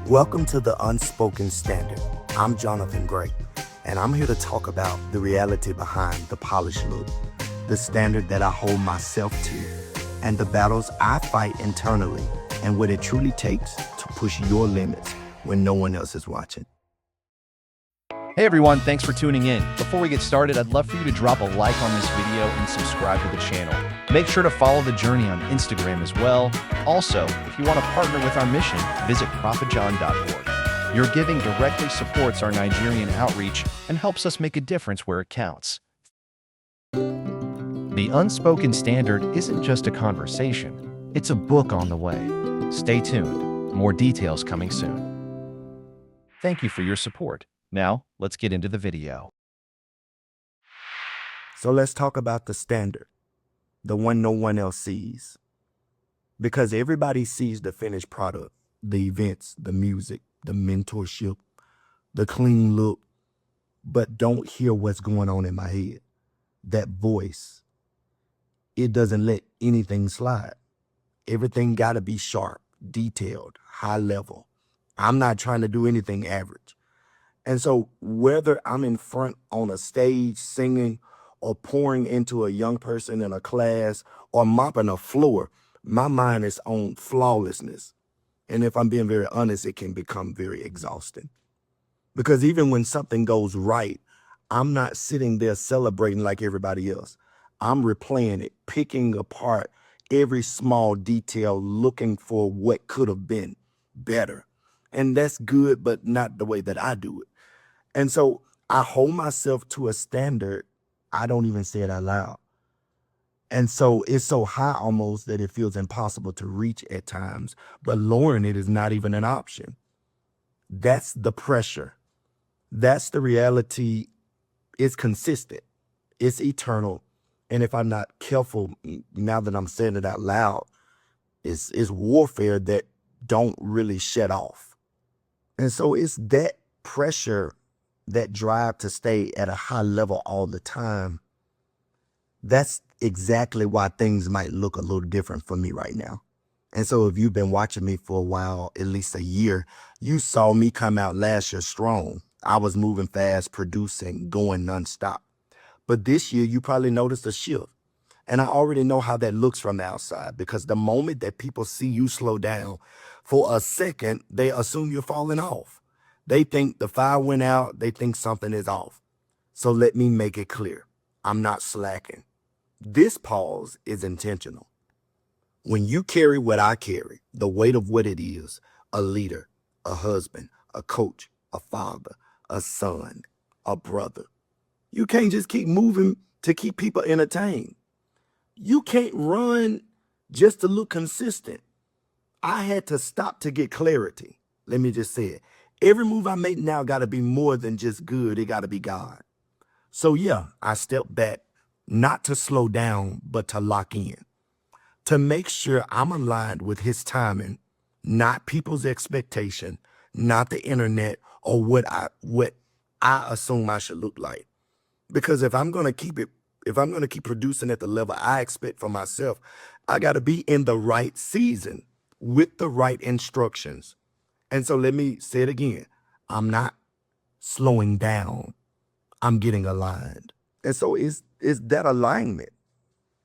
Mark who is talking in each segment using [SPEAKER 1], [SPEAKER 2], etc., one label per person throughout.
[SPEAKER 1] Welcome to the Unspoken Standard. I'm Jonathan Gray, and I'm here to talk about the reality behind the polished look, the standard that I hold myself to, and the battles I fight internally, and what it truly takes to push your limits when no one else is watching.
[SPEAKER 2] Hey everyone, thanks for tuning in. Before we get started, I'd love for you to drop a like on this video and subscribe to the channel. Make sure to follow the journey on Instagram as well. Also, if you want to partner with our mission, visit prophetjohn.org. Your giving directly supports our Nigerian outreach and helps us make a difference where it counts. The Unspoken Standard isn't just a conversation, it's a book on the way. Stay tuned, more details coming soon. Thank you for your support. Now, let's get into the video.
[SPEAKER 1] So let's talk about the standard, the one no one else sees. Because everybody sees the finished product, the events, the music, the mentorship, the clean look, but don't hear what's going on in my head. That voice, it doesn't let anything slide. Everything got to be sharp, detailed, high level. I'm not trying to do anything average. And so whether I'm in front on a stage singing or pouring into a young person in a class or mopping a floor, my mind is on flawlessness. And if I'm being very honest, it can become very exhausting. Because even when something goes right, I'm not sitting there celebrating like everybody else. I'm replaying it, picking apart every small detail, looking for what could have been better. And that's good, but not the way that I do it. And so I hold myself to a standard. I don't even say it out loud. And so it's so high almost that it feels impossible to reach at times, but lowering it is not even an option. That's the pressure. That's the reality. It's consistent. It's eternal. And if I'm not careful, now that I'm saying it out loud, it's warfare that don't really shut off. And so it's that pressure, that drive to stay at a high level all the time. That's exactly why things might look a little different for me right now. And so if you've been watching me for a while, at least a year, you saw me come out last year strong. I was moving fast, producing, going nonstop. But this year, you probably noticed a shift. And I already know how that looks from the outside, because the moment that people see you slow down for a second, they assume you're falling off. They think the fire went out. They think something is off. So let me make it clear. I'm not slacking. This pause is intentional. When you carry what I carry, the weight of what it is, a leader, a husband, a coach, a father, a son, a brother, you can't just keep moving to keep people entertained. You can't run just to look consistent. I had to stop to get clarity. Let me just say it. Every move I make now got to be more than just good. It got to be God. So yeah, I stepped back, not to slow down, but to lock in, to make sure I'm aligned with his timing, not people's expectation, not the internet or what I assume I should look like. Because if I'm going to keep producing at the level I expect for myself, I got to be in the right season with the right instructions. And so let me say it again. I'm not slowing down. I'm getting aligned. And so it's that alignment.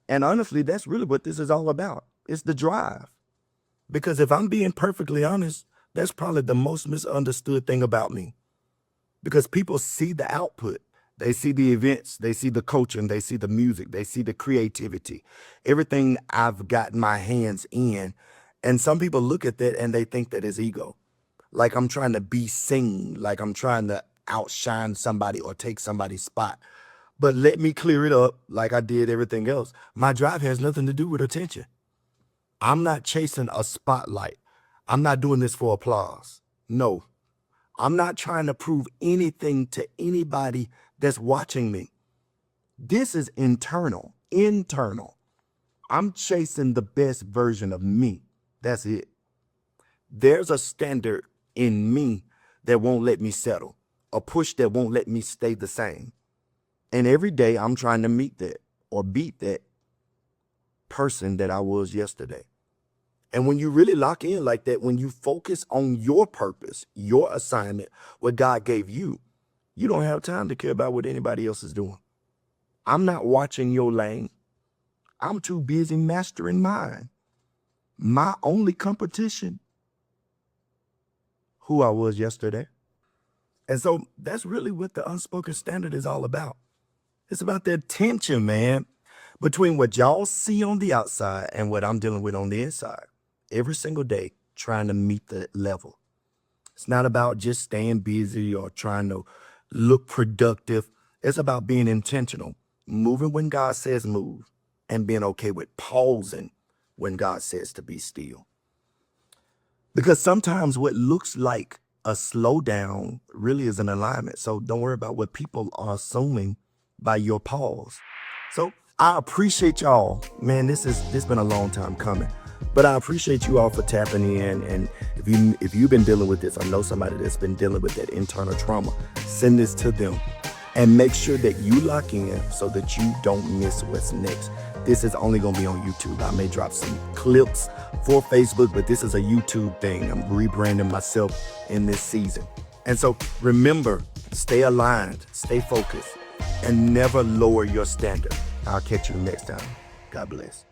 [SPEAKER 1] And honestly, that's really what this is all about. It's the drive. Because if I'm being perfectly honest, that's probably the most misunderstood thing about me. Because people see the output. They see the events, they see the coaching, they see the music, they see the creativity, everything I've gotten my hands in. And some people look at that and they think that is ego. Like I'm trying to be seen, like I'm trying to outshine somebody or take somebody's spot. But let me clear it up like I did everything else. My drive has nothing to do with attention. I'm not chasing a spotlight. I'm not doing this for applause. No, I'm not trying to prove anything to anybody that's watching me. This is internal. I'm chasing the best version of me. That's it. There's a standard in me that won't let me settle, a push that won't let me stay the same. And every day I'm trying to meet that or beat that person that I was yesterday. And when you really lock in like that, when you focus on your purpose, your assignment, what God gave you, you don't have time to care about what anybody else is doing. I'm not watching your lane. I'm too busy mastering mine. My only competition, who I was yesterday. And so that's really what the unspoken standard is all about. It's about that tension, man, between what y'all see on the outside and what I'm dealing with on the inside. Every single day, trying to meet the level. It's not about just staying busy or trying to look productive. It's about being intentional, moving when God says move, and being okay with pausing when God says to be still. Because sometimes what looks like a slowdown really is an alignment. So don't worry about what people are assuming by your pause. So I appreciate y'all. Man, this been a long time coming. But I appreciate you all for tapping in. And if you've been dealing with this, I know somebody that's been dealing with that internal trauma, send this to them. And make sure that you lock in so that you don't miss what's next. This is only going to be on YouTube. I may drop some clips for Facebook, but this is a YouTube thing. I'm rebranding myself in this season. And so remember, stay aligned, stay focused, and never lower your standard. I'll catch you next time. God bless.